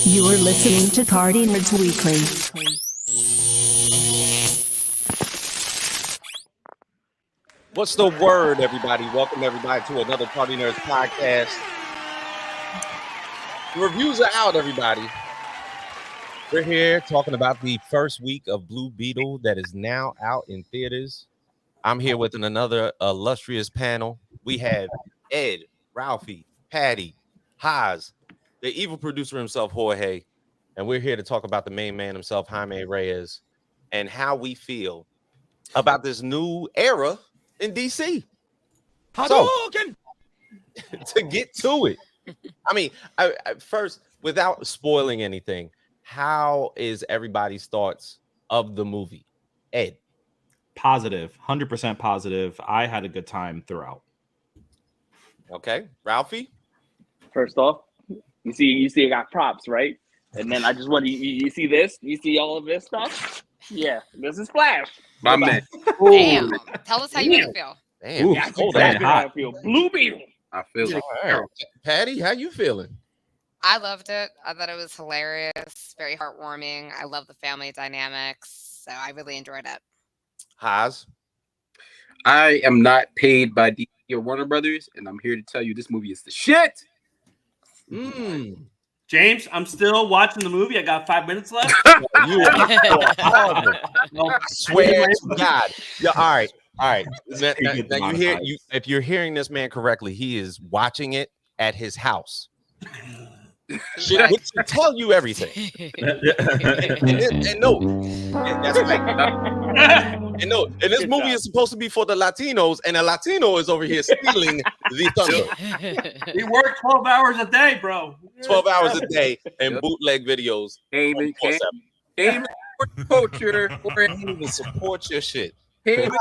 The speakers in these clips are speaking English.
You are listening to PartyNerdz Weekly. What's the word, everybody? Welcome everybody to another PartyNerdz podcast. The reviews are out, everybody. We're here talking about the first week of Blue Beetle that is now out in theaters. I'm here with another illustrious panel. We have Ed, Ralphie, Patty, Haas, the evil producer himself, Jorge, and we're here to talk about the main man himself, Jaime Reyes, and how we feel about this new era in DC. So, to get to it, I mean, I first, without spoiling anything, how is everybody's thoughts of the movie? Ed? Positive, 100% positive. I had a good time throughout. Okay, Ralphie? First off, you see, I got props, right? And then I just want you see this? You see all of this stuff? Yeah, this is Flash. My man. Damn. Tell us how you make it feel. Damn, That's hold exactly on. how I feel. Blue Beetle. I feel it. All right. Patty, how you feeling? I loved it. I thought it was hilarious, very heartwarming. I love the family dynamics, so I really enjoyed it. Haas? I am not paid by DC or Warner Brothers, and I'm here to tell you this movie is the shit. James, I'm still watching the movie. I got 5 minutes left. You are horrible. I swear to God. Yeah, all right. Now if you're hearing this man correctly, he is watching it at his house. Which should tell you everything. and no, that's right. And this movie is supposed to be for the Latinos, and a Latino is over here stealing the thunder. We work 12 hours a day, bro. 12 hours a day and bootleg videos. Can't even culture. Can't even support your shit. Can't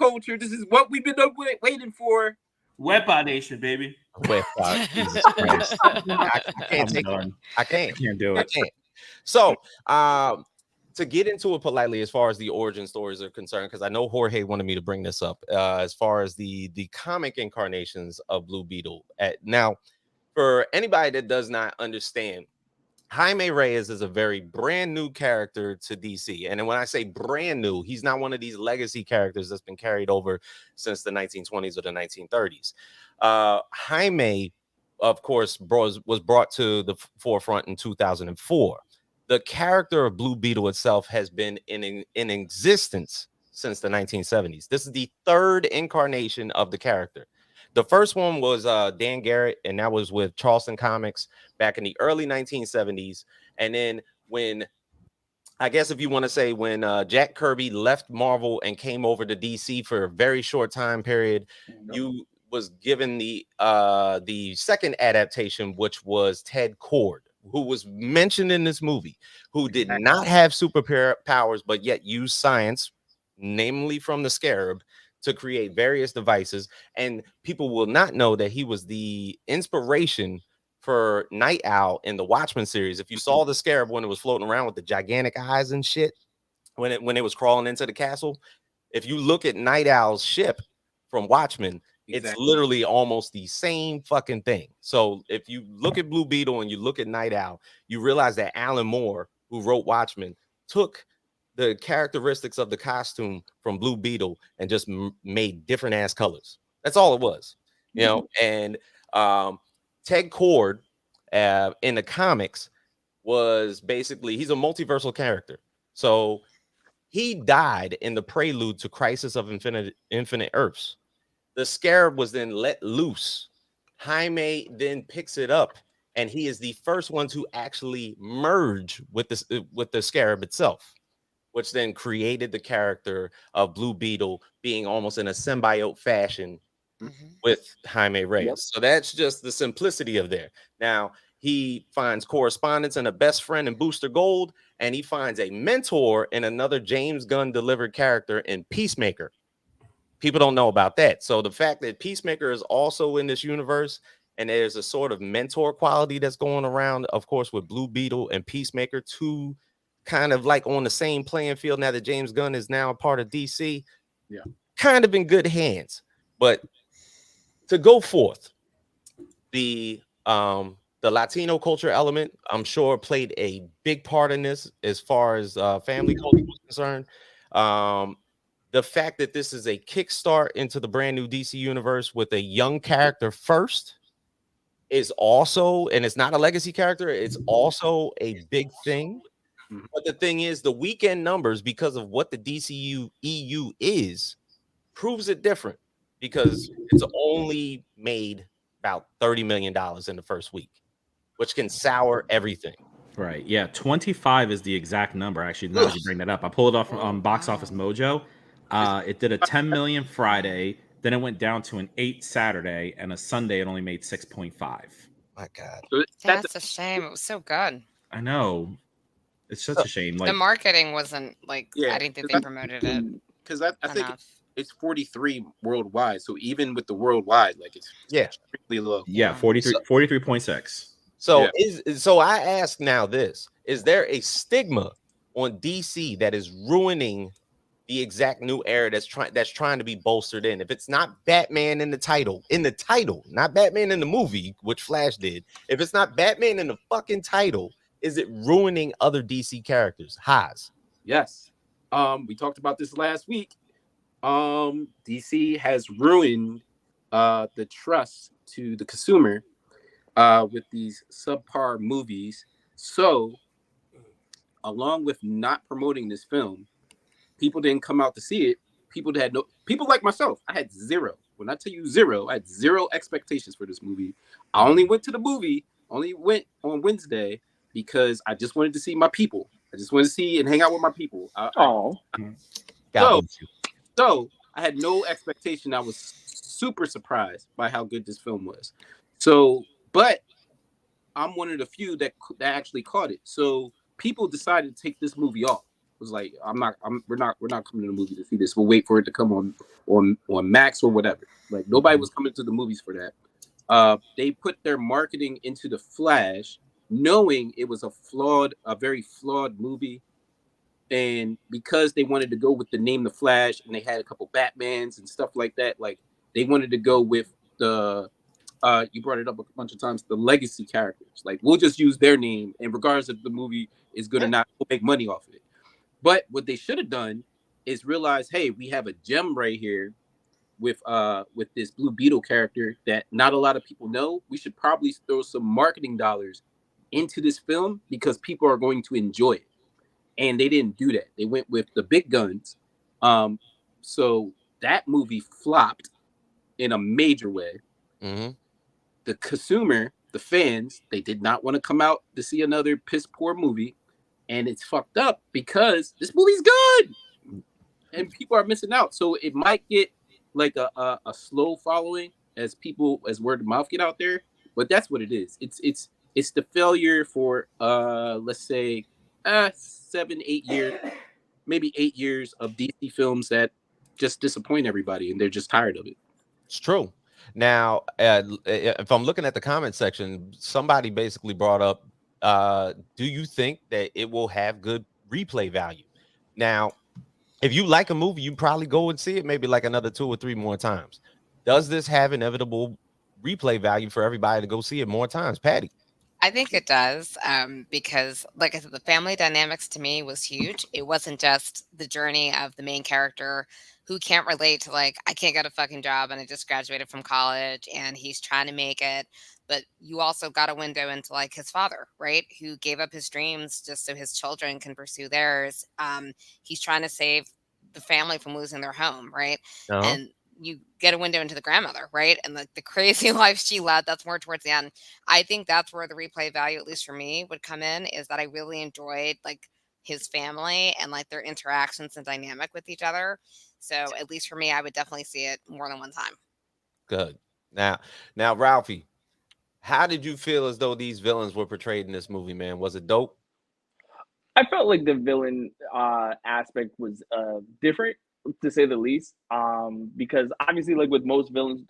culture. This is what we've been waiting for. Wepa Nation, baby. Jesus Christ. I can't take it. I can't do it. I can't. So, to get into it politely, as far as the origin stories are concerned, because I know Jorge wanted me to bring this up, as far as the comic incarnations of Blue Beetle. Now, for anybody that does not understand, Jaime Reyes is a very brand new character to DC. And then when I say brand new, he's not one of these legacy characters that's been carried over since the 1920s or the 1930s. Jaime, of course, was brought to the forefront in 2004. The character of Blue Beetle itself has been in existence since the 1970s. This is the third incarnation of the character. The first one was Dan Garrett, and that was with Charleston Comics back in the early 1970s. And then when, I guess if you want to say, when Jack Kirby left Marvel and came over to DC for a very short time period, you was given the second adaptation, which was Ted Cord, who was mentioned in this movie, who did not have superpowers, but yet used science, namely from the Scarab, to create various devices. And people will not know that he was the inspiration for Night Owl in the Watchmen series. If you saw the Scarab when it was floating around with the gigantic eyes and shit, when it was crawling into the castle, if you look at Night Owl's ship from Watchmen, it's literally almost the same fucking thing. So if you look at Blue Beetle and you look at Night Owl, you realize that Alan Moore, who wrote Watchmen, took the characteristics of the costume from Blue Beetle and just made different ass colors. That's all it was, you know. And Ted Cord in the comics was basically, he's a multiversal character. So he died in the prelude to Crisis of Infinite Earths. The Scarab was then let loose. Jaime then picks it up, and he is the first one to actually merge with the Scarab itself, which then created the character of Blue Beetle being almost in a symbiote fashion with Jaime Reyes. Yep. So that's just the simplicity of there. Now, he finds correspondence and a best friend in Booster Gold, and he finds a mentor in another James Gunn delivered character in Peacemaker. People don't know about that. So the fact that Peacemaker is also in this universe, and there's a sort of mentor quality that's going around, of course, with Blue Beetle and Peacemaker, two kind of like on the same playing field now that James Gunn is now a part of DC. Yeah, kind of in good hands. But to go forth, the the Latino culture element, I'm sure, played a big part in this as far as family culture was concerned. The fact that this is a kickstart into the brand new DC universe with a young character first is also, and it's not a legacy character, it's also a big thing. But the thing is, the weekend numbers, because of what the DCU EU is, proves it different, because it's only made about $30 million in the first week, which can sour everything. Right. Yeah. 25 is the exact number. Actually, now that you bring that up, I pulled it off from Box Office Mojo. It did a 10 million Friday, then it went down to an 8 Saturday, and a Sunday it only made 6.5. My God. So That's a shame. It was so good. I know. It's such a shame. The Like, marketing wasn't like, Yeah, I didn't think they promoted it because I think enough. it's 43 worldwide. So even with the worldwide, like it's extremely low. yeah, 43.6. So Yeah. so I ask now this: is there a stigma on DC that is ruining the exact new era that's trying to be bolstered in? If it's not Batman in the title, not Batman in the movie, which Flash did. If it's not Batman in the fucking title, is it ruining other DC characters? Haas. Yes. We talked about this last week. DC has ruined the trust to the consumer with these subpar movies. So, along with not promoting this film, people didn't come out to see it. People like myself. I had zero. When I tell you zero, I had zero expectations for this movie. I only went to the movie, only went on Wednesday because I just wanted to see my people. I just wanted to see and hang out with my people. So I had no expectation. I was super surprised by how good this film was. So, but I'm one of the few that actually caught it. So people decided to take this movie off. It was like, we're not coming to the movie to see this. We'll wait for it to come on Max or whatever. Like nobody was coming to the movies for that. They put their marketing into The Flash, knowing it was a very flawed movie. And because they wanted to go with the name The Flash, and they had a couple Batmans and stuff like that, like they wanted to go with the you brought it up a bunch of times, the legacy characters. Like we'll just use their name, and regardless if the movie is good or not, we'll make money off of it. But what they should have done is realize, hey, we have a gem right here with this Blue Beetle character that not a lot of people know. We should probably throw some marketing dollars into this film because people are going to enjoy it. And they didn't do that. They went with the big guns. So that movie flopped in a major way. Mm-hmm. The consumer, the fans, they did not want to come out to see another piss poor movie. And it's fucked up because this movie's good. And people are missing out. So it might get like a slow following as word of mouth get out there. But that's what it is. It's the failure for let's say 7-8 years, maybe 8 years of DC films that just disappoint everybody and they're just tired of it. It's true. Now, if I'm looking at the comment section, somebody basically brought up, do you think that it will have good replay value? Now, if you like a movie, you probably go and see it maybe like another 2 or 3 more times. Does this have inevitable replay value for everybody to go see it more times? Patty? I think it does, because, like I said, the family dynamics to me was huge. It wasn't just the journey of the main character who can't relate to, like, I can't get a fucking job and I just graduated from college and he's trying to make it. But you also got a window into, like, his father, right, who gave up his dreams just so his children can pursue theirs. He's trying to save the family from losing their home, right? Uh-huh. And you get a window into the grandmother, right? And the crazy life she led, that's more towards the end. I think that's where the replay value, at least for me, would come in, is that I really enjoyed like his family and like their interactions and dynamic with each other. So at least for me, I would definitely see it more than one time. Good. Now, Ralphie, how did you feel as though these villains were portrayed in this movie, man? Was it dope? I felt like the villain aspect was different, to say the least, because obviously, like with most villains,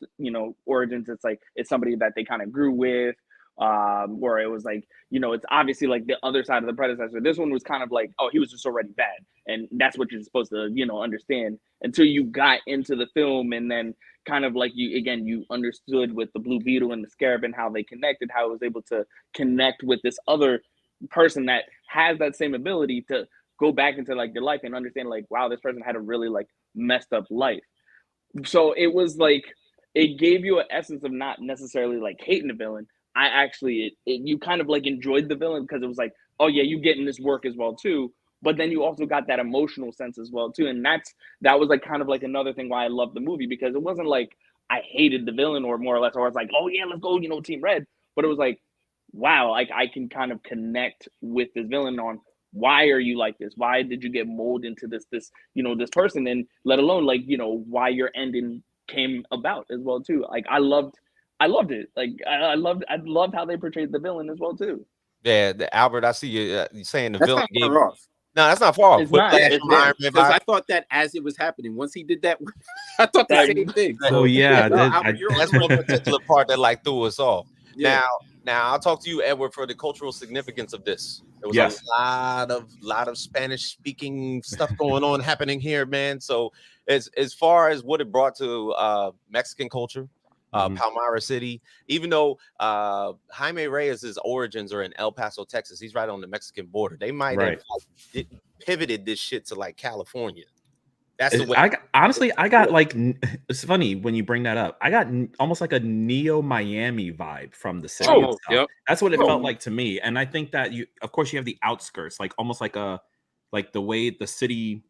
origins, it's like it's somebody that they kind of grew with, where it was like, you know, it's obviously like the other side of the predecessor. This one was kind of like, oh, he was just already bad, and that's what you're supposed to, you know, understand until you got into the film, and then kind of like you understood with the Blue Beetle and the Scarab and how they connected, how it was able to connect with this other person that has that same ability to go back into like your life and understand like, wow, this person had a really like messed up life. So it was like, it gave you an essence of not necessarily like hating the villain. I actually, you kind of like enjoyed the villain because it was like, oh yeah, you getting this work as well too. But then you also got that emotional sense as well too. And that was like kind of like another thing why I loved the movie, because it wasn't like I hated the villain or more or less, or it's like, oh yeah, let's go, you know, Team Red. But it was like, wow, like I can kind of connect with this villain on why are you like this? Why did you get molded into this, you know, this person? And let alone like, you know, why your ending came about as well too. Like I loved it. Like I loved how they portrayed the villain as well too. Yeah, Albert, I see you saying the That's villain not gave. far off. No, that's not far off. It's not. Whiplash It's from not. Iron Man Because I 5. thought that as it was happening, once he did that, I thought the That- same thing. Oh yeah, No, that- Albert, you're on That's the one right track. particular part that like threw us off. Yeah. Now I'll talk to you, Edward, for the cultural significance of this. There was Yes. a lot of Spanish speaking stuff going on happening here, man. So as far as what it brought to Mexican culture, Palmyra City, even though Jaime Reyes' origins are in El Paso, Texas, he's right on the Mexican border. They might have like, pivoted this shit to like California. That's the way. I got like, it's funny when you bring that up. I got almost like a Neo Miami vibe from the city. Oh, yep. That's what it felt like to me. And I think that of course, you have the outskirts, like almost like the way the city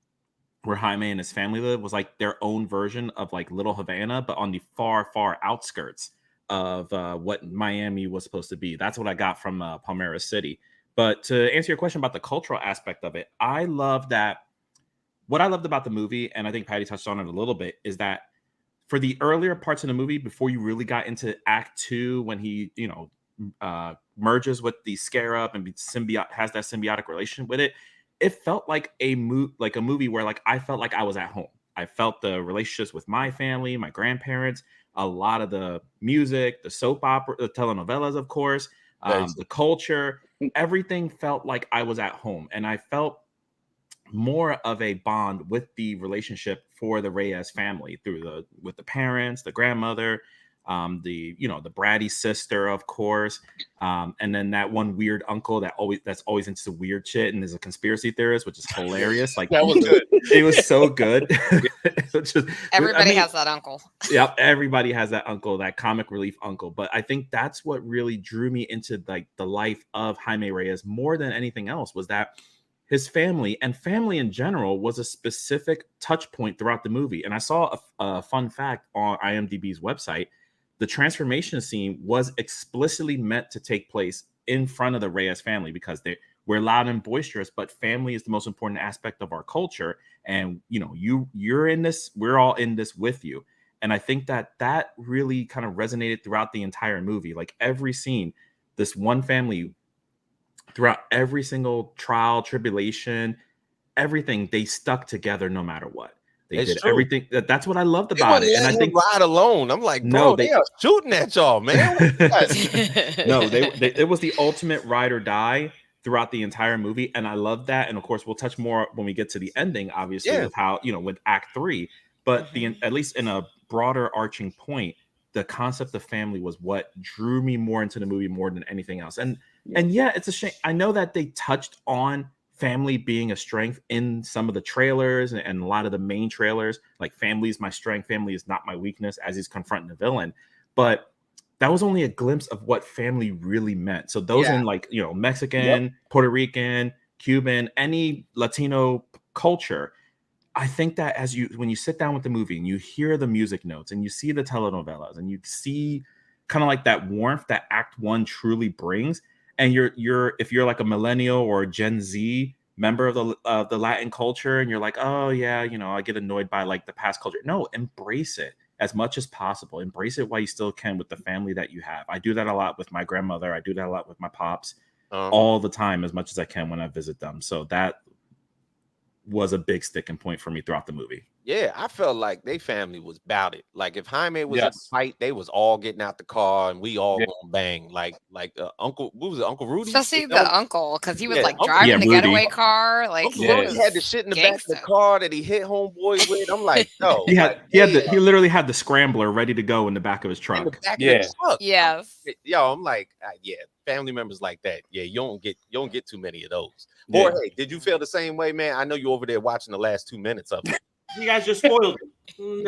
where Jaime and his family lived was like their own version of like Little Havana, but on the far, far outskirts of what Miami was supposed to be. That's what I got from Palmyra City. But to answer your question about the cultural aspect of it, I love that. What I loved about the movie, and I think Patty touched on it a little bit, is that for the earlier parts of the movie, before you really got into Act 2, when he, you know, merges with the Scarab and has that symbiotic relationship with it, it felt like a movie where like I felt like I was at home. I felt the relationships with my family, my grandparents, a lot of the music, the soap opera, the telenovelas, of course, the culture, everything felt like I was at home, and I felt more of a bond with the relationship for the Reyes family with the parents, the grandmother, the bratty sister, of course, and then that one weird uncle that's always into weird shit and is a conspiracy theorist, which is hilarious. Like that was good. It was so good. Everybody has that uncle. Yeah, everybody has that uncle, that comic relief uncle. But I think that's what really drew me into like the life of Jaime Reyes more than anything else, was that his family and family in general was a specific touch point throughout the movie. And I saw a fun fact on IMDb's website. The transformation scene was explicitly meant to take place in front of the Reyes family because we're loud and boisterous, but family is the most important aspect of our culture. And, you know, you're in this, we're all in this with you. And I think that really kind of resonated throughout the entire movie. Like every scene, this one family, throughout every single trial, tribulation, everything, they stuck together no matter what. They did everything. That's what I loved about it. And I think ride alone. I'm like, bro, they are shooting at y'all, man. No, it was the ultimate ride or die throughout the entire movie, and I love that. And of course, we'll touch more when we get to the ending, obviously, with how, you know, with Act 3. But at least in a broader arching point, the concept of family was what drew me more into the movie more than anything else. And yeah, it's a shame. I know that they touched on family being a strength in some of the trailers and a lot of the main trailers, like family is my strength, family is not my weakness, as he's confronting the villain. But that was only a glimpse of what family really meant. So those in like, you know, Mexican, Puerto Rican, Cuban, any Latino culture, I think that when you sit down with the movie and you hear the music notes and you see the telenovelas and you see kind of like that warmth that Act 1 truly brings, and if you're like a millennial or a Gen Z member of the Latin culture, and you're like, oh yeah, you know, I get annoyed by like the past culture. No, embrace it as much as possible. Embrace it while you still can with the family that you have. I do that a lot with my grandmother. I do that a lot with my pops, all the time, as much as I can when I visit them. So that was a big sticking point for me throughout the movie. Yeah, I felt like they family was about it. Like if Jaime was in a Yes. fight, they was all getting out the car and we all Yeah. gonna bang. Like Uncle, what was it, Uncle Rudy? Especially the uncle, because he was Yeah, like Uncle- driving the Rudy. getaway car. Like Uncle he Yeah. Rudy was had the shit in the back of the gangster. car that he hit homeboy with. I'm like, yo, He like, he literally had the scrambler ready to go in the back of his in the truck. back Yeah. of the truck. Yes. Yo, I'm like, yeah, family members like that. Yeah, you don't get too many of those. Yeah. Jorge, did you feel the same way, man? I know you over there watching the last 2 minutes of it. You guys just spoiled it.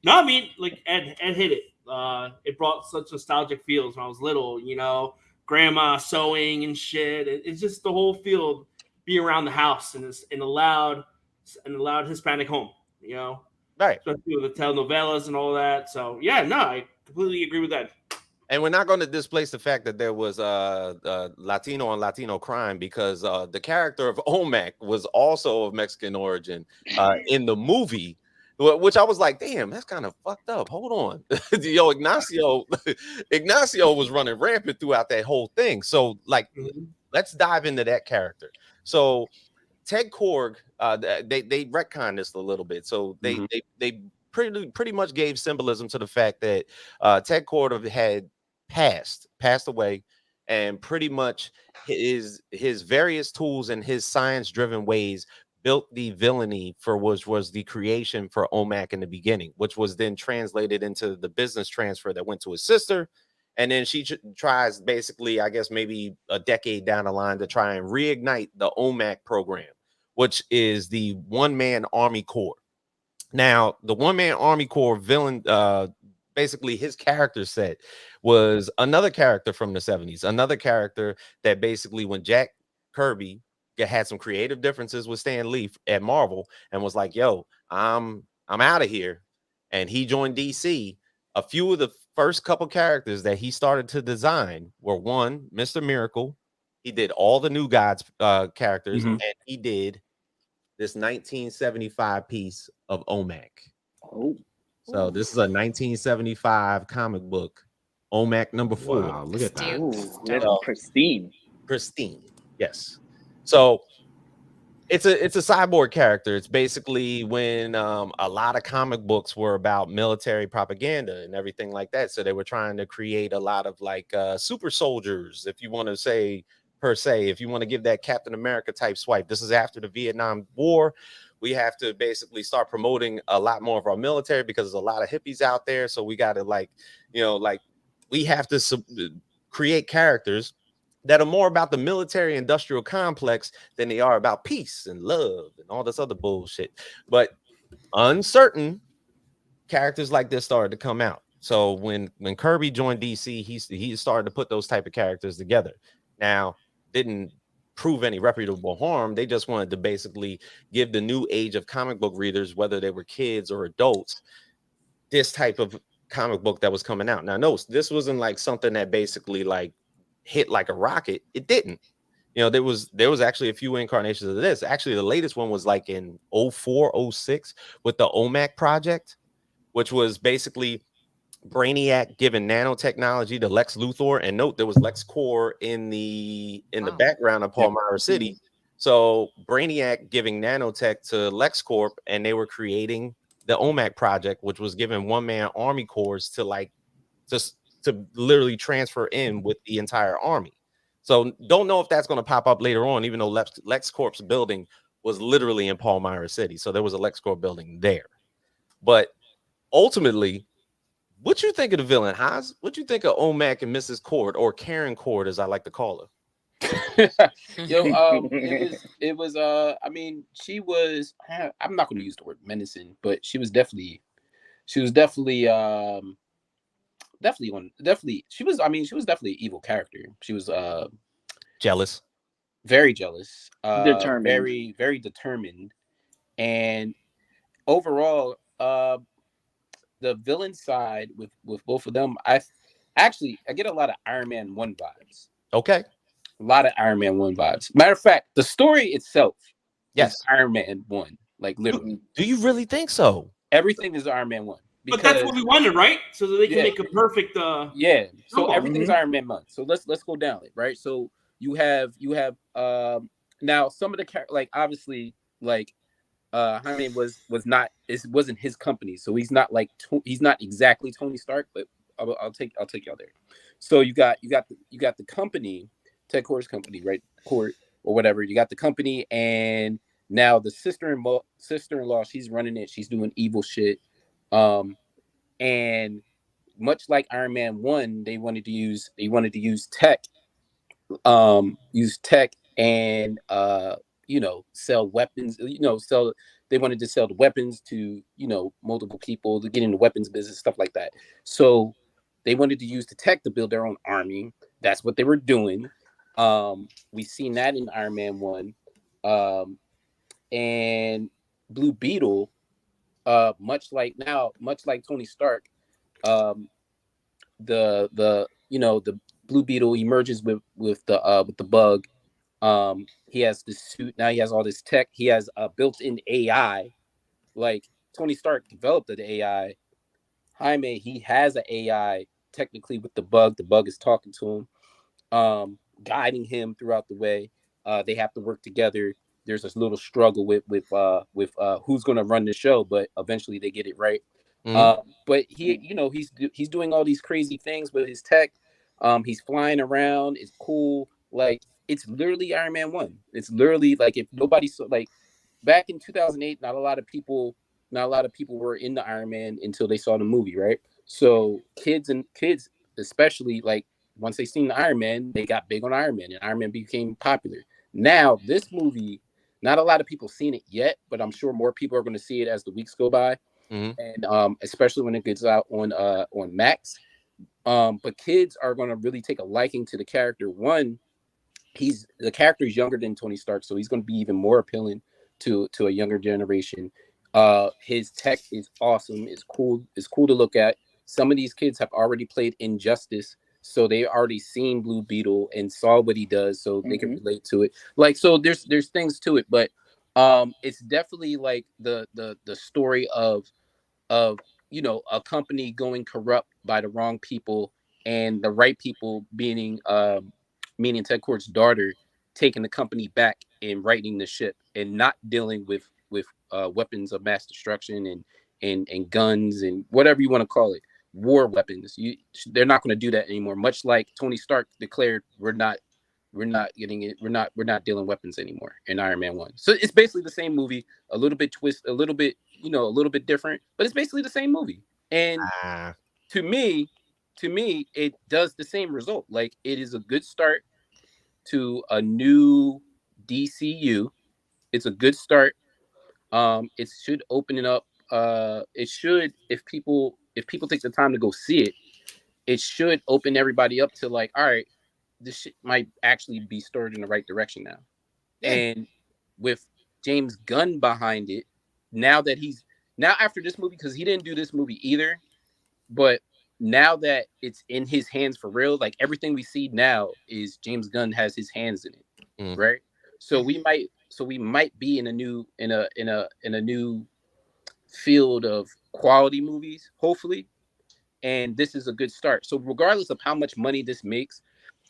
No, I mean, like Ed hit it. It brought such nostalgic feels when I was little. You know, grandma sewing and shit. It's just the whole field being around the house in a loud Hispanic home. You know, Right. especially with the telenovelas and all that. So yeah, no, I completely agree with that. And we're not going to displace the fact that there was Latino on Latino crime because the character of Omac was also of Mexican origin in the movie, which I was like, damn, that's kind of fucked up. Hold on. Yo, Ignacio was running rampant throughout that whole thing. So, like, let's dive into that character. So, Ted Korg, they retconned this a little bit. So they pretty much gave symbolism to the fact that Ted Korg had passed away, and pretty much his various tools and his science-driven ways built the villainy for which was the creation for Omac in the beginning, which was then translated into the business transfer that went to his sister. And then she tries basically, I guess, maybe a decade down the line to try and reignite the OMAC program, which is the one-man Army Corps. Now, the one-man Army Corps villain, basically his character set was another character from the 70s, another character that basically when Jack Kirby had some creative differences with Stan Lee at Marvel and was like, yo, I'm out of here. And he joined DC. A few of the first couple characters that he started to design were one, Mr. Miracle. He did all the New Gods characters, and he did this 1975 piece of Omac. Oh. So this is a 1975 comic book, Omac number 4. Wow, look at that. Ooh, that's pristine. Pristine, yes. So it's a cyborg character. It's basically when a lot of comic books were about military propaganda and everything like that. So they were trying to create a lot of like super soldiers, if you want to say per se, if you want to give that Captain America type swipe. This is after the Vietnam War. We have to basically start promoting a lot more of our military because there's a lot of hippies out there. So we got to we have to create characters that are more about the military industrial complex than they are about peace and love and all this other bullshit. But uncertain characters like this started to come out. So when Kirby joined DC, he started to put those type of characters together. Now, didn't prove any reputable harm. They just wanted to basically give the new age of comic book readers, whether they were kids or adults, this type of comic book that was coming out. Now, no, this wasn't like something that basically like hit like a rocket. It didn't. You know, there was actually a few incarnations of this. Actually, the latest one was like in 04, 06 with the OMAC project, which was basically Brainiac giving nanotechnology to Lex Luthor, and note there was LexCorp in the background of Palmyra City. So Brainiac giving nanotech to LexCorp, and they were creating the OMAC project, which was giving one-man army corps to like just to literally transfer in with the entire army. So don't know if that's going to pop up later on, even though LexCorp's building was literally in Palmyra City. So there was a LexCorp building there. But ultimately, what you think of the villain, Haas? What you think of Omac and Mrs. Cord, or Karen Cord, as I like to call her? It was I mean, she was, I'm not going to use the word menacing, but she was definitely she was definitely an evil character. She was Jealous, very jealous, Determined. very, very determined, and overall, the villain side with both of them, I get a lot of Iron Man 1 vibes. Okay. A lot of Iron Man 1 vibes. Matter of fact, the story itself Yes. is Iron Man 1. Like literally. Do you really think so? Everything is Iron Man 1. But that's what we wanted, right? So that they can Yeah. make a perfect Yeah. So Oh, everything's Iron Man 1. So let's go down it, right? So you have now some of the like obviously like Jaime wasn't his company, so he's not like he's not exactly Tony Stark, but I'll take y'all there. So you got the company, Ted Kord's company, right? Kord or whatever. You got the company, and now the sister-in-law, she's running it. She's doing evil shit. And much like Iron Man 1, they wanted to use tech, and sell weapons, they wanted to sell the weapons to, multiple people to get into weapons business, stuff like that. So they wanted to use the tech to build their own army. That's what they were doing. We've seen that in Iron Man 1. And Blue Beetle, much like Tony Stark, the Blue Beetle emerges with the bug. He has this suit now. He has all this tech. He has a built-in AI. Like Tony Stark developed the AI. Jaime, he has an AI technically with the bug. The bug is talking to him, guiding him throughout the way. They have to work together. There's this little struggle with who's going to run the show, but eventually they get it right. But he's doing all these crazy things with his tech. He's flying around. It's cool. Like, it's literally Iron Man 1. It's literally like, if nobody saw, like, back in 2008, not a lot of people were into Iron Man until they saw the movie, right? So kids especially, like, once they seen the Iron Man, they got big on Iron Man, and Iron Man became popular. Now this movie, not a lot of people seen it yet, but I'm sure more people are going to see it as the weeks go by. And especially when it gets out on Max. But kids are going to really take a liking to the character. One, the character is younger than Tony Stark, so he's going to be even more appealing to a younger generation. His tech is awesome. It's cool to look at. Some of these kids have already played Injustice, so they already seen Blue Beetle and saw what he does, so they can relate to it. Like, so there's things to it, but it's definitely like the story of a company going corrupt by the wrong people, and the right people meaning Ted Kord's daughter taking the company back and righting the ship and not dealing with weapons of mass destruction and guns and whatever you want to call it, war weapons. They're not going to do that anymore. Much like Tony Stark declared, we're not dealing weapons anymore in Iron Man 1. So it's basically the same movie, a little bit a little bit different, but it's basically the same movie. And to me, it does the same result. Like, it is a good start to a new DCU. It's a good start. It should open it up. It should, if people take the time to go see it should open everybody up to, like, all right, this shit might actually be started in the right direction now. Yeah. And with James Gunn behind it, now after this movie, because he didn't do this movie either, but now that it's in his hands for real, like, everything we see now is James Gunn has his hands in it, right? So we might be in a new field of quality movies, hopefully, and this is a good start. So regardless of how much money this makes,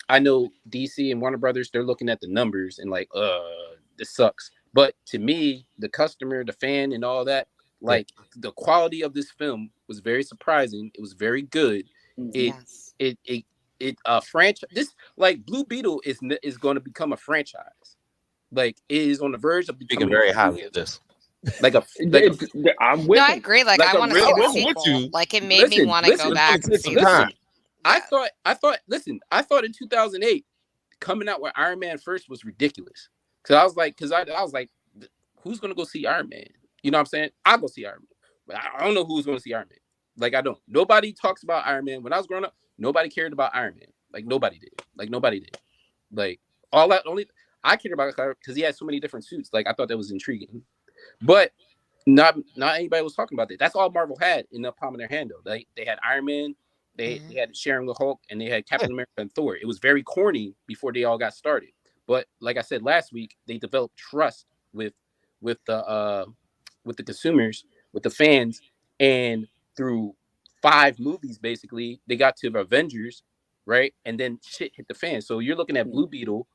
I know DC and Warner Brothers, they're looking at the numbers and like, this sucks. But to me, the customer, the fan, and all that, like, the quality of this film was very surprising. It was very good. Yes. It franchise. This, like, Blue Beetle is going to become a franchise. Like, it is on the verge of becoming very highly of this. I'm with. No, I agree. Like, I want to see the sequel. Like, it made me want to go back and see it. I thought. Listen, I thought in 2008, coming out with Iron Man first was ridiculous. Because I was like, who's gonna go see Iron Man? You know what I'm saying? I'll go see Iron Man, but I don't know who's gonna see Iron Man. Like, I don't. Nobody talks about Iron Man. When I was growing up, nobody cared about Iron Man. Like, nobody did. Like, I cared about it because he had so many different suits. Like, I thought that was intriguing, but not anybody was talking about that. That's all Marvel had in the palm of their hand, though. They had Iron Man. They had sharing the Hulk, and they had Captain America and Thor. It was very corny before they all got started. But like I said last week, they developed trust with the consumers, with the fans, and through 5 movies, basically, they got to the Avengers, right? And then shit hit the fan. So you're looking at Blue Beetle.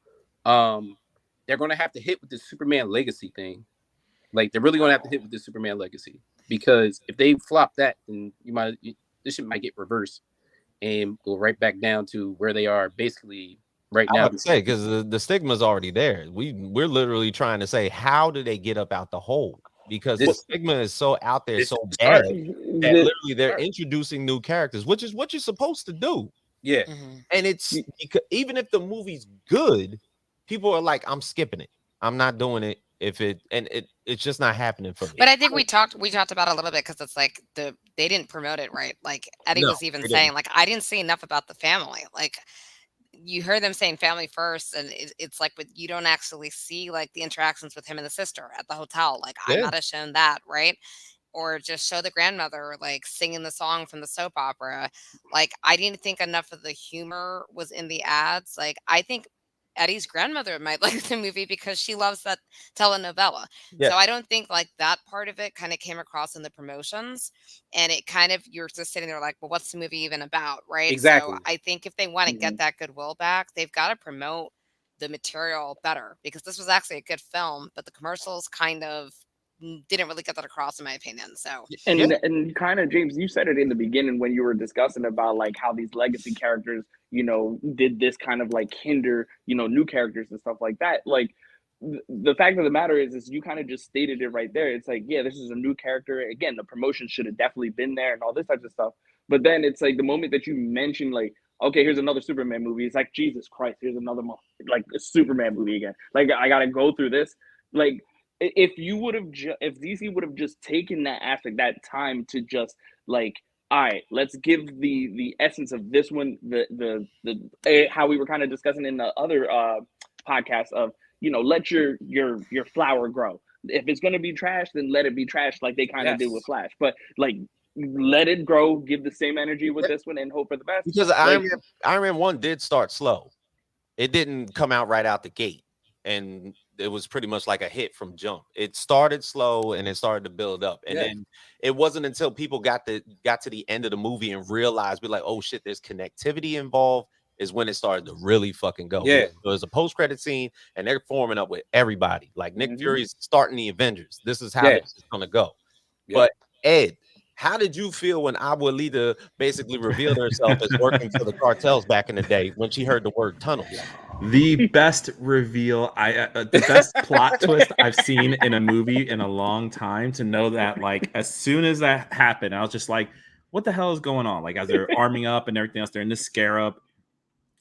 They're going to have to hit with the Superman legacy thing. Like they're really gonna have to hit with the Superman legacy, because if they flop that, then this shit might get reversed and go right back down to where they are basically right now. I would say, because the stigma's already there. We're literally trying to say, how do they get up out the hole? Because the stigma is so out there, so bad that literally they're introducing new characters, which is what you're supposed to do. Yeah. And it's even if the movie's good, people are like, I'm skipping it. I'm not doing it it's just not happening for me. But I think we talked about it a little bit, because it's like they didn't promote it right. Like Eddie was even saying, like, I didn't see enough about the family. Like, you heard them saying family first, and it's like, but you don't actually see like the interactions with him and the sister at the hotel. Like, I might have shown that, right? Or just show the grandmother like singing the song from the soap opera. Like, I didn't think enough of the humor was in the ads. Like, I think Eddie's grandmother might like the movie because she loves that telenovela. So I don't think like that part of it kind of came across in the promotions, and it kind of, you're just sitting there like, well, what's the movie even about, right? Exactly. So I think if they want to get that goodwill back, they've got to promote the material better, because this was actually a good film, but the commercials kind of didn't really get that across, in my opinion. So and kind of, James, you said it in the beginning when you were discussing about like how these legacy characters, you know, did this kind of like hinder, you know, new characters and stuff like that. Like, the fact of the matter is you kind of just stated it right there. It's like, yeah, this is a new character. Again, the promotion should have definitely been there and all this types of stuff. But then it's like the moment that you mention like, okay, here's another Superman movie, it's like, Jesus Christ, here's another like a Superman movie again. Like, I gotta go through this. Like, if you would have if DC would have just taken that aspect, that time to just like, all right, let's give the essence of this one, the how we were kind of discussing in the other podcast of, you know, let your flower grow. If it's gonna be trash, then let it be trash, like they kind of did with Flash. But like, let it grow, give the same energy with this one, and hope for the best. Because Iron Man 1 did start slow. It didn't come out right out the gate, and it was pretty much like a hit from jump. It started slow and it started to build up, and then it wasn't until people got to the end of the movie and realized, be like, oh shit, there's connectivity involved, is when it started to really fucking go. Yeah, there's a post-credit scene and they're forming up with everybody. Like Nick Fury's starting the Avengers. This is how this is gonna go. But Ed, how did you feel when Abuelita basically revealed herself as working for the cartels back in the day when she heard the word tunnels? The best reveal, the best plot twist I've seen in a movie in a long time, to know that, like, as soon as that happened, I was just like, what the hell is going on? Like, as they're arming up and everything else, they're in the scarab,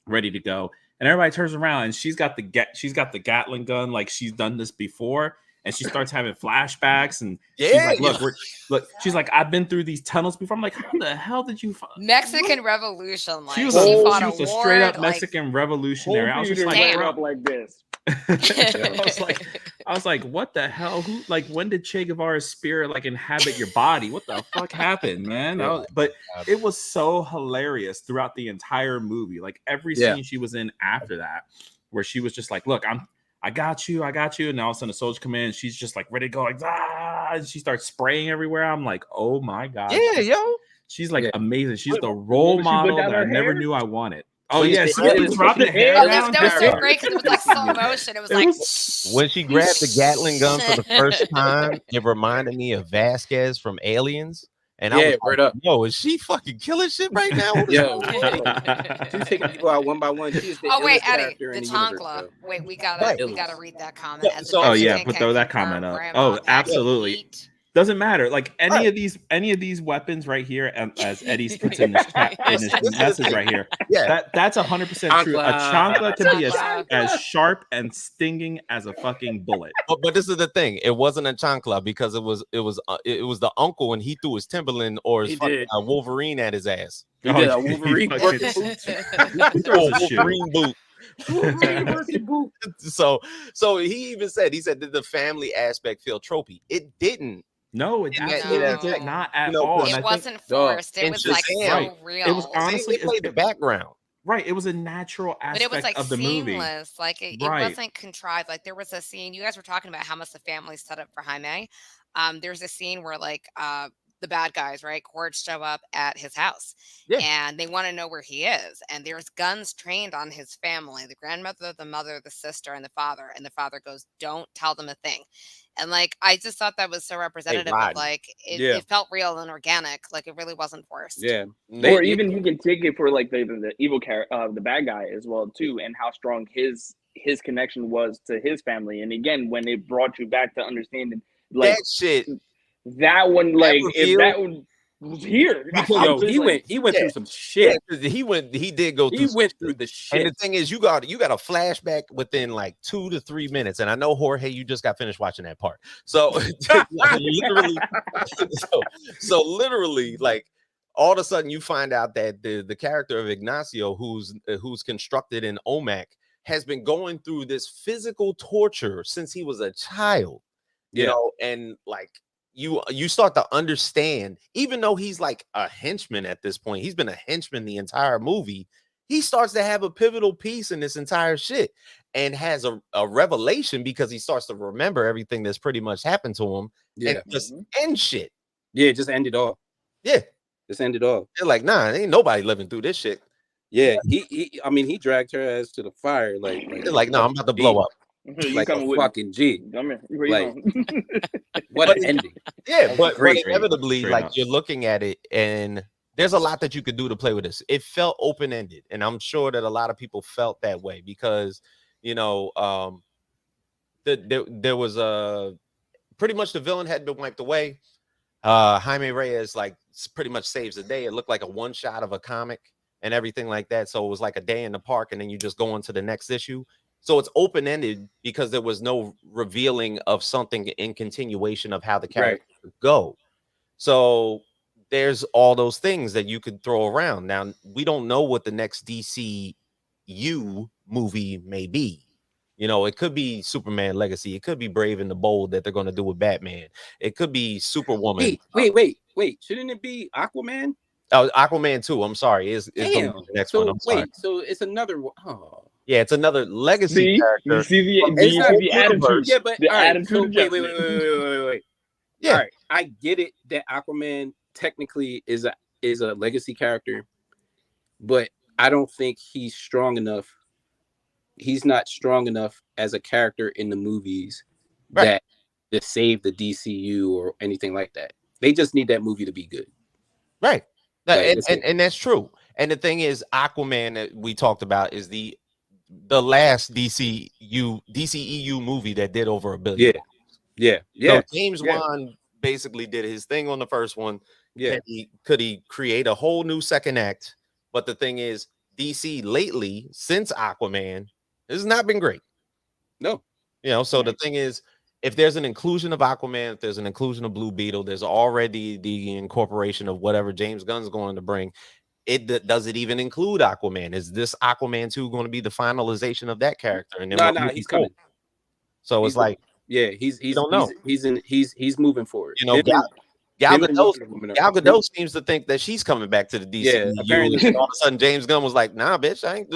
ready to go. And everybody turns around and she's got the Gatling gun, like she's done this before. And she starts having flashbacks, and she's like, look, she's like, I've been through these tunnels before. I'm like, how the hell did you Mexican Revolution? Like, she was a straight up Mexican revolutionary. I was just like, up like this. I was like, what the hell? Who, like, when did Che Guevara's spirit like inhabit your body? What the fuck happened, man? But it was so hilarious throughout the entire movie. Like, every scene she was in after that, where she was just like, look, I got you. And all of a sudden the soldiers come in and she's just like ready to go, like, and she starts spraying everywhere. I'm like, oh my God. Yeah, She's like amazing. She's the role model that I never knew I wanted. Oh, When yeah. she- See, it's dropping the hair down. That was so great because it was like slow motion. It was like, when she grabbed the Gatling gun for the first time, it reminded me of Vasquez from Aliens. And I was like, yo, is she fucking killing shit right now? Yo, she's taking people out one by one. Oh wait, Eddie, the chancla. Wait, we gotta read that comment. Throw that comment up. Oh, absolutely. Doesn't matter. Like, any of these weapons right here, as Eddie puts in his chat, in his message right here. Yeah, that's 100% true. A chancla can be as sharp and stinging as a fucking bullet. But this is the thing. It wasn't a chancla because it was the uncle, and he threw his Timberland or his Wolverine at his ass. He did a Wolverine boot. So he even said, did the family aspect feel tropey? It didn't. No, it absolutely did not at all. It wasn't forced. It was like so real. It was honestly, it played the background. Right. It was a natural aspect of the movie. But it was like seamless. Like it wasn't contrived. Like there was a scene, you guys were talking about how much the family set up for Jaime. There's a scene where like the bad guys, right, courts show up at his house and they want to know where he is. And there's guns trained on his family, the grandmother, the mother, the sister, and the father. And the father goes, don't tell them a thing. And like, I just thought that was so representative of like, it felt real and organic. Like it really wasn't forced. Yeah. Or even you can take it for like the evil character, the bad guy as well too, and how strong his connection was to his family. And again, when it brought you back to understanding like that shit, that one, like if that one was here, yo, he went through some shit. Yeah, he did go through. He went through the shit. And the thing is, you got a flashback within like 2 to 3 minutes. And I know, Jorge, you just got finished watching that part. So literally, so literally, like all of a sudden, you find out that the character of Ignacio, who's constructed in OMAC, has been going through this physical torture since he was a child. You know, and like you start to understand, even though he's like a henchman at this point, he's been a henchman the entire movie. He starts to have a pivotal piece in this entire shit and has a revelation because he starts to remember everything that's pretty much happened to him. And just end shit. Yeah, just end it all. Yeah, just end it all. They're like, nah, ain't nobody living through this shit. Yeah, he dragged her ass to the fire. Like no, I'm about to blow up. Like a fucking G. Like, what an ending. Yeah, but inevitably, like you're looking at it, and there's a lot that you could do to play with this. It felt open-ended, and I'm sure that a lot of people felt that way because, you know, there was pretty much the villain had been wiped away. Jaime Reyes like pretty much saves the day. It looked like a one shot of a comic and everything like that. So it was like a day in the park, and then you just go on to the next issue. So it's open-ended because there was no revealing of something in continuation of how the character would go. So there's all those things that you could throw around. Now, we don't know what the next DCU movie may be. You know, it could be Superman Legacy. It could be Brave and the Bold that they're going to do with Batman. It could be Superwoman. Wait. Shouldn't it be Aquaman? Oh, Aquaman 2. I'm sorry. Is the next one. I'm sorry. So it's another one. Oh. Yeah, it's another legacy character. You see the attitude. Yeah, but the attitude. Wait. Yeah. All right. I get it that Aquaman technically is a legacy character, but I don't think he's strong enough. He's not strong enough as a character in the movies that to save the DCU or anything like that. They just need that movie to be good. Right. And that's true. And the thing is, Aquaman that we talked about is the last DCEU movie that did over $1 billion. Yeah. So James Gunn basically did his thing on the first one. Yeah. Could he create a whole new second act? But the thing is, DC lately, since Aquaman, has not been great. No. You know, so the thing is, if there's an inclusion of Aquaman, if there's an inclusion of Blue Beetle, there's already the incorporation of whatever James Gunn's going to bring. Does it even include Aquaman? Is this Aquaman 2 going to be the finalization of that character? And then no, he's coming. So it's like, he's don't know. He's moving forward. You know, Gal Gadot seems to think that she's coming back to the DC. Yeah, apparently. All of a sudden, James Gunn was like, "Nah, bitch, I ain't."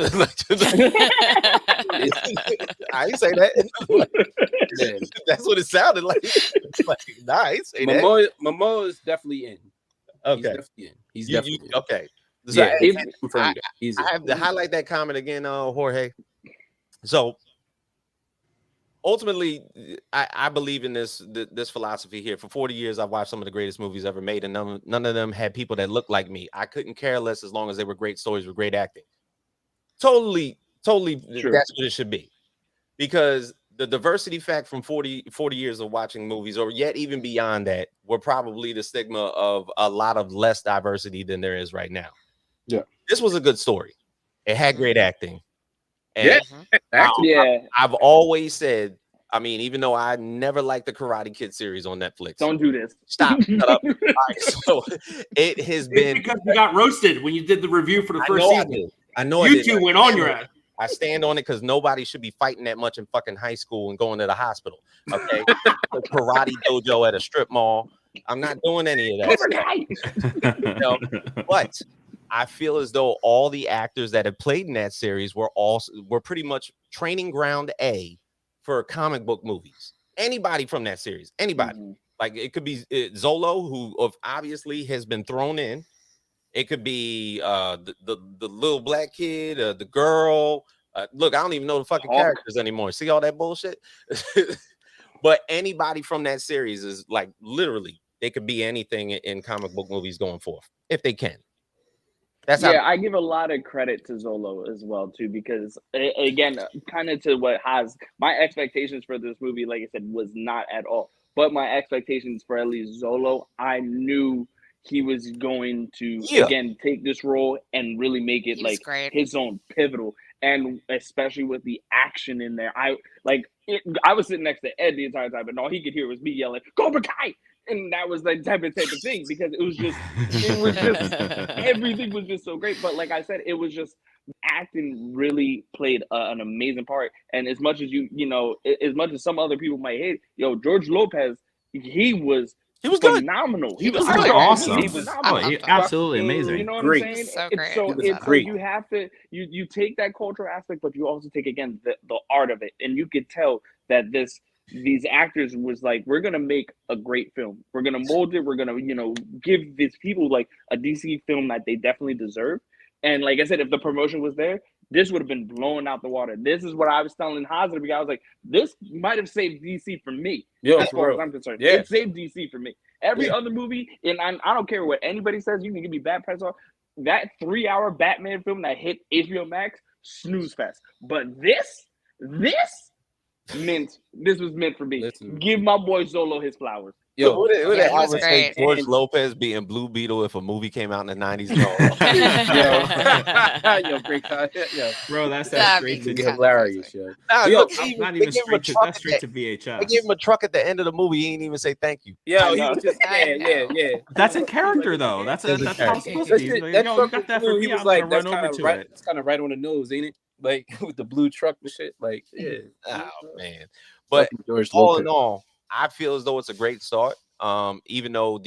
I ain't say that. That's what it sounded like. Nah, I ain't say that. Momoa is definitely in. Okay, he's definitely in. Okay. So I have to highlight that comment again, Jorge. So ultimately, I believe in this philosophy here. For 40 years, I've watched some of the greatest movies ever made, and none of them had people that looked like me. I couldn't care less as long as they were great stories with great acting. Totally true. That's what it should be. Because the diversity fact from 40 years of watching movies, or yet even beyond that, were probably the stigma of a lot of less diversity than there is right now. Yeah. This was a good story. It had great acting. And I've always said, I mean, even though I never liked the Karate Kid series on Netflix. Don't do this. Stop. Shut up. All right, so it has been because you got roasted when you did the review for the first season. I know you two went on your ass. I stand on it because nobody should be fighting that much in fucking high school and going to the hospital. Okay. The karate dojo at a strip mall. I'm not doing any of that. You know, but I feel as though all the actors that have played in that series were pretty much training ground A for comic book movies. Anybody from that series, anybody. Like it could be Xolo, who obviously has been thrown in. It could be the little black kid, the girl. Look, I don't even know the fucking characters anymore. See all that bullshit? But anybody from that series is like literally they could be anything in comic book movies going forth if they can. That's yeah, I give a lot of credit to Xolo as well too, because again, kind of to what has my expectations for this movie, like I said, was not at all. But my expectations for at least Xolo, I knew he was going to again take this role and really make it like his own pivotal, and especially with the action in there. I was sitting next to Ed the entire time, and all he could hear was me yelling "Cobra Kai." And that was the type of thing, because it was just everything was just so great. But like I said, it was just acting really played an amazing part. And as much as as much as some other people might hate, George Lopez, he was phenomenal. He was awesome. He was phenomenal. Absolutely amazing. You know what I'm saying? So great. So you have to you take that cultural aspect, but you also take again the art of it, and you could tell that these actors was like, we're gonna make a great film. We're gonna mold it. We're gonna, give these people like a DC film that they definitely deserve. And like I said, if the promotion was there, this would have been blown out the water. This is what I was telling Hazard, because I was like, this might have saved DC for me. As far as I'm concerned, it saved DC for me. Every other movie, and I don't care what anybody says. You can give me bad press off that 3-hour Batman film that hit HBO Max, snooze fest. But this was meant for me. Listen. Give my boy Xolo his flowers. Yo, would it say George Lopez being Blue Beetle if a movie came out in the 90s? Yo, great content. Yo. Bro, that's straight to hilarious, yo. Not even straight to VHS. They gave him a truck at the end of the movie. He ain't even say thank you. Yo, he was just yeah. That's in character though. That's how it's supposed to be. That truck got that for me. He was like, that's kind of right. It's kind of right on the nose, ain't it? Like with the blue truck and shit. Like, yeah. Oh man. But all in all, I feel as though it's a great start. Even though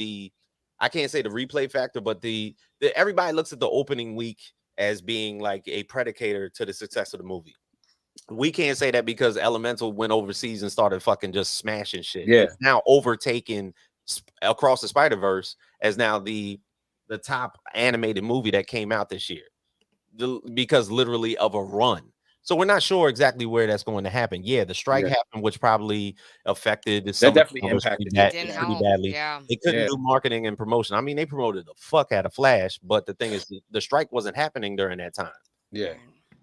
I can't say the replay factor, but the everybody looks at the opening week as being like a predicator to the success of the movie. We can't say that because Elemental went overseas and started fucking just smashing shit. Yeah. It's now overtaken Across the Spider-Verse as now the top animated movie that came out this year, because literally of a run. So we're not sure exactly where that's going to happen. Yeah, the strike happened, which probably affected. That definitely impacted pretty badly. Yeah. They couldn't do marketing and promotion. I mean, they promoted the fuck out of Flash, but the thing is, the strike wasn't happening during that time. Yeah,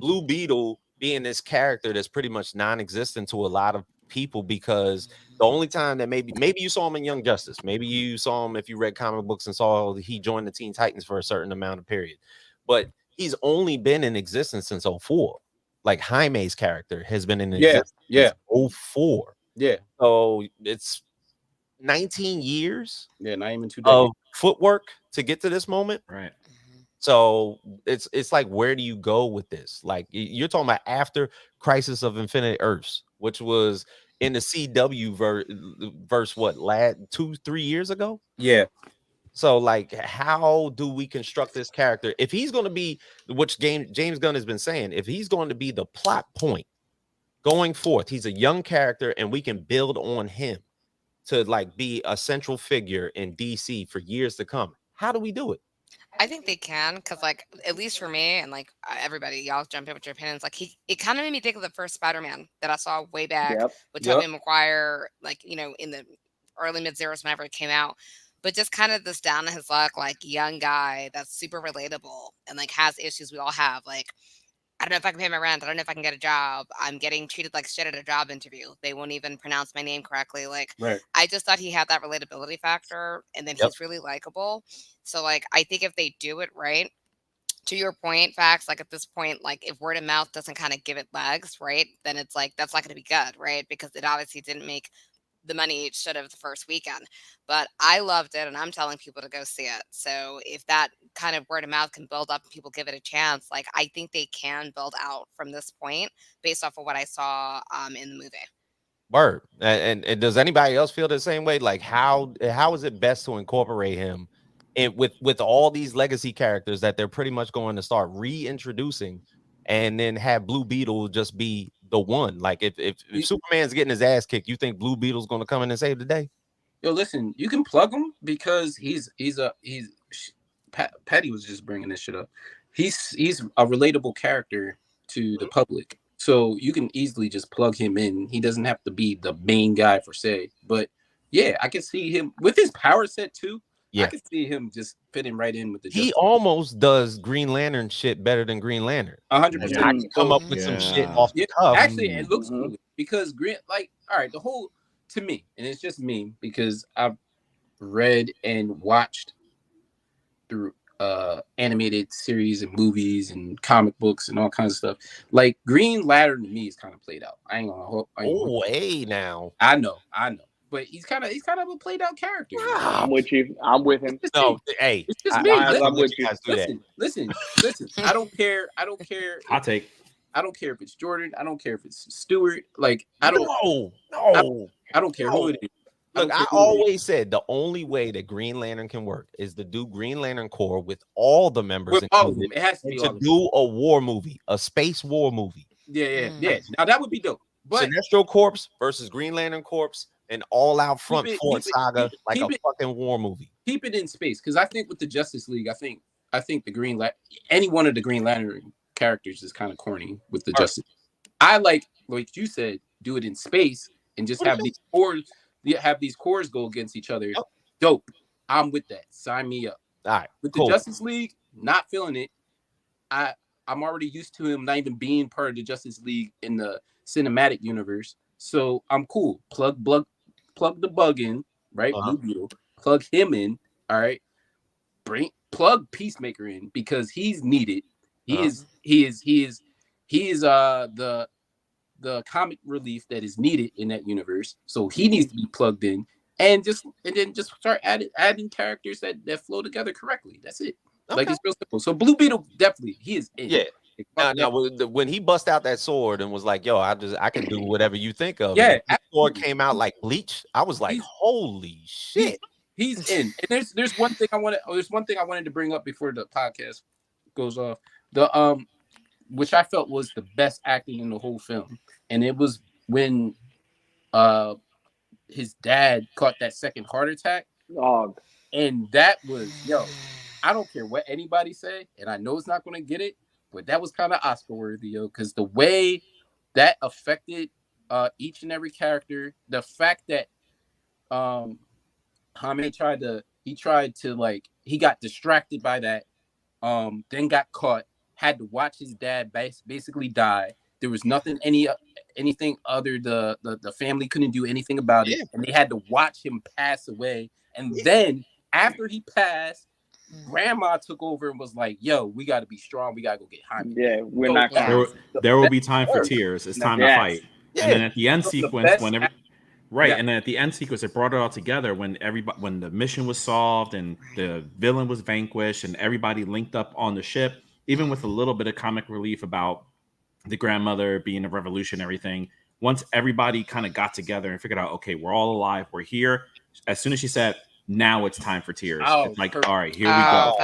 Blue Beetle being this character that's pretty much non-existent to a lot of people, because the only time that maybe you saw him in Young Justice, maybe you saw him if you read comic books and saw he joined the Teen Titans for a certain amount of period, but he's only been in existence since 2004. Like Jaime's character has been in existence since 2004. Yeah. So it's 19 years. Yeah, not even 2 days of footwork to get to this moment. Right. So it's like, where do you go with this? Like, you're talking about after Crisis of Infinite Earths, which was in the CW verse what, 2-3 years ago? Yeah. So, like, how do we construct this character? If he's going to be, which James Gunn has been saying, if he's going to be the plot point going forth, he's a young character and we can build on him to, like, be a central figure in DC for years to come. How do we do it? I think they can, because, like, at least for me, and, like, everybody, y'all jump in with your opinions. Like, it kind of made me think of the first Spider-Man that I saw way back with Tobey Maguire, like, in the early mid-zeros whenever it came out. But just kind of this down on his luck, like, young guy that's super relatable and, like, has issues we all have. Like, I don't know if I can pay my rent. I don't know if I can get a job. I'm getting treated like shit at a job interview. They won't even pronounce my name correctly. Like, I just thought he had that relatability factor, and then he's really likable. So, like, I think if they do it right, to your point, Facts, like, at this point, like, if word of mouth doesn't kind of give it legs, right, then it's like, that's not going to be good, right? Because it obviously didn't make the money it should have the first weekend. But I loved it, and I'm telling people to go see it. So if that kind of word of mouth can build up and people give it a chance, like, I think they can build out from this point based off of what I saw in the movie. Word. And does anybody else feel the same way? Like, how is it best to incorporate him with all these legacy characters that they're pretty much going to start reintroducing, and then have Blue Beetle just be the one? Like, if Superman's getting his ass kicked, you think Blue Beetle's going to come in and save the day? Yo, listen, you can plug him because he's Patty was just bringing this shit up. He's a relatable character to the public. So you can easily just plug him in. He doesn't have to be the main guy per se. But yeah, I can see him with his power set too. Yeah. I can see him just fitting right in with the He Justice. almost does Green Lantern shit better than Green Lantern. 100%. I can come up with some shit off the cuff. Actually, it looks cool because Green, like, all right, the whole, to me, and it's just me because I've read and watched through animated series and movies and comic books and all kinds of stuff. Like Green Lantern to me is kind of played out. I ain't gonna. Oh, hey, now. I know, but he's kind of a played out character. I'm with you. I'm with him. No, hey, it's just me. I'm with you. Listen. I don't care. Hot take. I don't care if it's Jordan. I don't care if it's Stewart. Like I don't. No. I don't care who it is. Look, I always said the only way that Green Lantern can work is to do Green Lantern Corps with all the members with all of them. It has to be to do a war movie, a space war movie. Yeah. Now that would be dope. But Sinestro Corps versus Green Lantern Corps, an all-out front fort saga, like a fucking war movie. Keep it in space, because I think with the Justice League, I think the any one of the Green Lantern characters is kind of corny with the Justice. I like you said, do it in space and just have these cores go against each other. Dope. I'm with that. Sign me up. All right. With the Justice League, not feeling it. I'm already used to him not even being part of the Justice League in the cinematic universe. So I'm cool. Plug the bug in, right? Blue Beetle. Plug him in. All right. Plug Peacemaker in because he's needed. He is the comic relief that is needed in that universe. So he needs to be plugged in and then just start adding characters that flow together correctly. That's it. Okay. Like it's real simple. So Blue Beetle definitely he is in. Yeah. Now, when he bust out that sword and was like, "Yo, I can do whatever you think of." Yeah, the sword came out like Bleach. I was like, "Holy shit!" He's in. And there's one thing I wanted to bring up before the podcast goes off. The which I felt was the best acting in the whole film, and it was when his dad caught that second heart attack. And that was I don't care what anybody say, and I know it's not going to get it. But that was kind of Oscar worthy, because the way that affected each and every character, the fact that Jaime he got distracted by that, then got caught, had to watch his dad basically die. There was anything other the family couldn't do anything about it, and they had to watch him pass away. And then after he passed, Grandma took over and was like, "Yo, we got to be strong. We got to go get Jaime." Yeah, we're not. There will be time for tears. It's time to fight. Yeah. And then at the end sequence, and then at the end sequence, it brought it all together when the mission was solved and the villain was vanquished and everybody linked up on the ship, even with a little bit of comic relief about the grandmother being a revolutionary thing. Once everybody kind of got together and figured out, okay, we're all alive, we're here. As soon as she said, "Now it's time for tears," it's like, all right, here we go.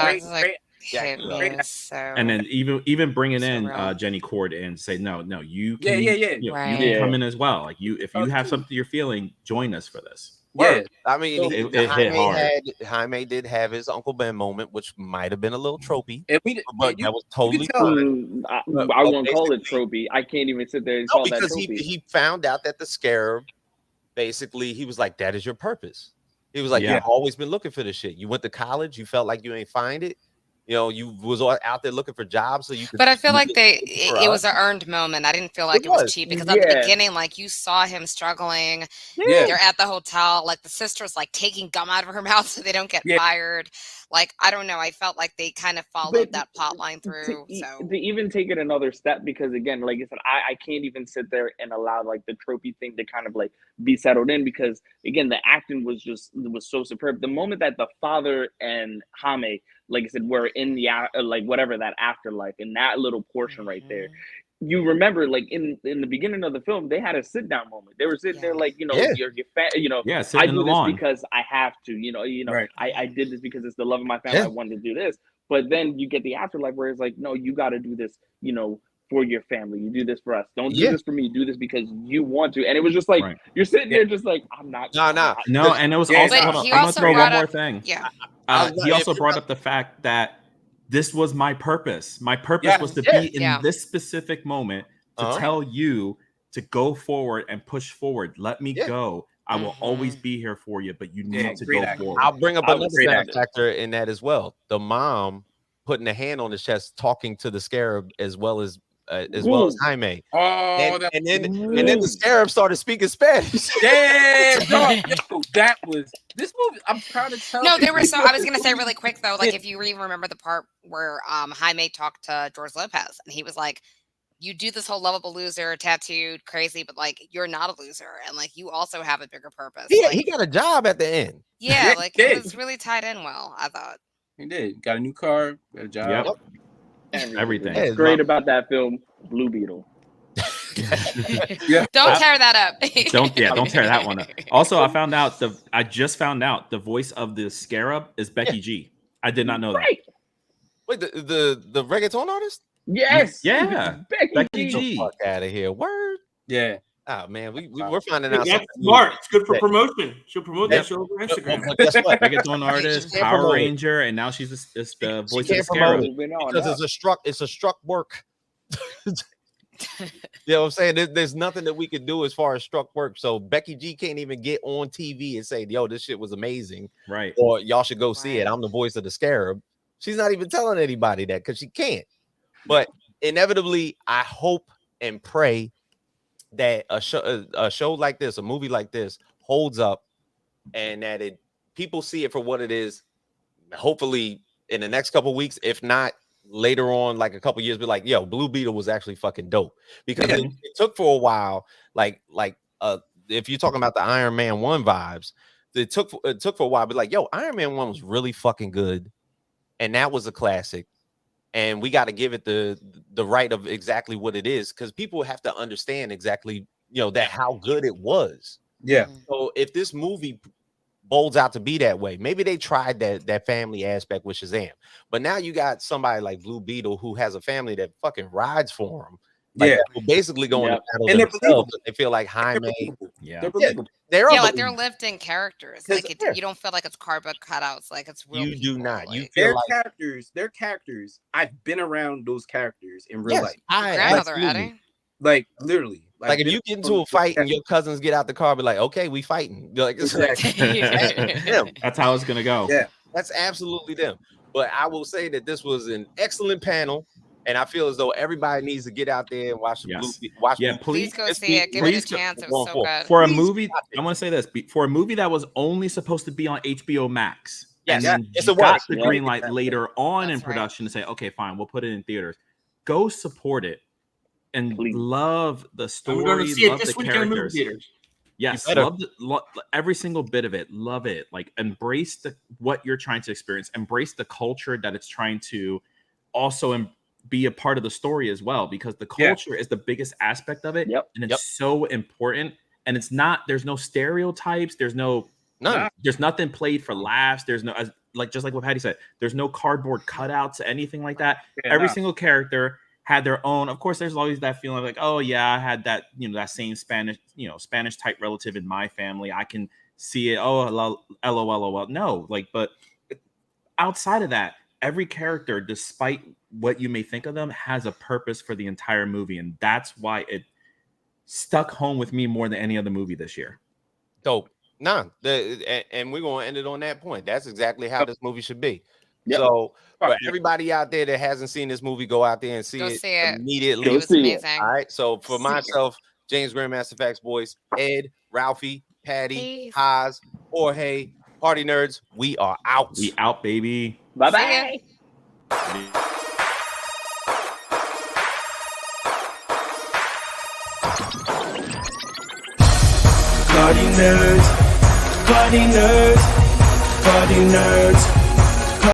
And then even bringing in Jenny Cord and say, no, you can, you can come in as well. Like if you have something you're feeling, join us for this. Yeah, I mean, it hit hard. Jaime did have his Uncle Ben moment, which might have been a little tropey, but that was totally fine. I won't call it tropey. I can't even sit there and call that tropey. Because he found out that the Scarab, basically, he was like, "That is your purpose." He was like, "You've always been looking for this shit. You went to college. You felt like you ain't find it. You was out there looking for jobs, so you could." But I feel like it was an earned moment. I didn't feel like it was cheap because at the beginning, like you saw him struggling. They're at the hotel, like the sister's like taking gum out of her mouth so they don't get fired. Like I don't know. I felt like they kind of followed that plot line through. To even take it another step, because again, like I said, I can't even sit there and allow like the tropey thing to kind of like be settled in, because again, the acting was so superb. The moment that the father and Jaime, like I said, were in the like whatever that afterlife, in that little portion right there, you remember like in the beginning of the film, they had a sit down moment. They were sitting there like, your I do this because I have to, I did this because it's the love of my family. I wanted to do this. But then you get the afterlife where it's like, no, you got to do this, for your family. You do this for us. Don't do this for me. Do this because you want to. And it was just like, you're sitting there just like, I'm not. No. And it was also, I'm going to throw one more thing. Yeah. He also brought up the fact that this was my purpose. My purpose was to be in this specific moment to tell you to go forward and push forward. Let me go. I will always be here for you, but you need to go forward. I'll bring up another factor in that as well. The mom putting a hand on his chest, talking to the Scarab as well as Jaime. And then the Scarab started speaking Spanish. Damn, that was this movie. I'm trying to tell. No, they were so. I was gonna say really quick though, like if you even remember the part where Jaime talked to George Lopez, and he was like, "You do this whole lovable loser, tattooed, crazy, but like you're not a loser, and like you also have a bigger purpose." Yeah, like, he got a job at the end. Yeah, like it was really tied in well. I thought he did. Got a new car, got a job. Yep. Everything. What's great about that film, Blue Beetle. Don't tear that up. Don't tear that one up. Also, I just found out the voice of the Scarab is Becky G. I did not know that. Wait, the reggaeton artist? Yes. Yeah. Becky G. Fuck out of here. Word. Yeah. Oh man, we're finding out. That's smart. It's good for promotion. She'll promote that show over Instagram. But guess what? Reggaeton artist, Power Ranger, and now she's the voice of the Scarab. Because it's a struck work. You know what I'm saying? There's nothing that we could do as far as struck work. So Becky G can't even get on TV and say, "Yo, this shit was amazing," right? Or y'all should go see it. I'm the voice of the Scarab. She's not even telling anybody that because she can't. But inevitably, I hope and pray that a show like this, a movie like this, holds up, and that people see it for what it is. Hopefully, in the next couple of weeks, if not later on, like a couple years, be like, "Yo, Blue Beetle was actually fucking dope." Because it took for a while, like if you're talking about the Iron Man 1 vibes, it took for a while, but like, yo, Iron Man 1 was really fucking good, and that was a classic. And we got to give it the right of exactly what it is, because people have to understand exactly, that how good it was. Yeah. So if this movie bolds out to be that way, maybe they tried that family aspect with Shazam, but now you got somebody like Blue Beetle who has a family that fucking rides for him. Like, they're basically going to battle and themselves. They feel like Jaime. They're believable. Like they're lived-in characters. Like you don't feel like it's cardboard cutouts. Like it's real. You do not. You feel feel like characters. They're characters. I've been around those characters in real life. Grandmother, Eddie. Like literally. Like if you get into a fight and your cousins get out the car, be like, "Okay, we fighting." You're like, that's how it's gonna go. Yeah, that's absolutely them. But I will say that this was an excellent panel. And I feel as though everybody needs to get out there and watch the please go see it. Give it a chance. It was so good. For a movie, I want to say this. For a movie that was only supposed to be on HBO Max, and then got the green light later on in production to say, okay, fine, we'll put it in theaters. Go support it and love the story. I'm going to see love it this the weekend in movie characters. theaters. Yes, love every single bit of it. Love it. Like embrace what you're trying to experience. Embrace the culture that it's trying to also be a part of the story as well, because the culture is the biggest aspect of it, and it's so important. And it's not, there's no stereotypes, there's there's nothing played for laughs, there's no, just like what Patty said, there's no cardboard cutouts, anything like that. Every single character had their own. Of course, there's always that feeling like, oh yeah, I had that, that same Spanish type relative in my family, I can see it. Oh, lol. No, but outside of that, every character, despite what you may think of them, has a purpose for the entire movie, and that's why it stuck home with me more than any other movie this year. Dope. And we're gonna end it on that point. That's exactly how this movie should be. So for everybody out there that hasn't seen this movie, go out there and see it immediately. It was amazing. All right. So for myself, James Grandmaster Facts Boys, Ed, Ralphie, Patty, Haas, Jorge, Party Nerds, we are out. We out, baby. Bye-bye. Party nerds, party nerds, party nerds.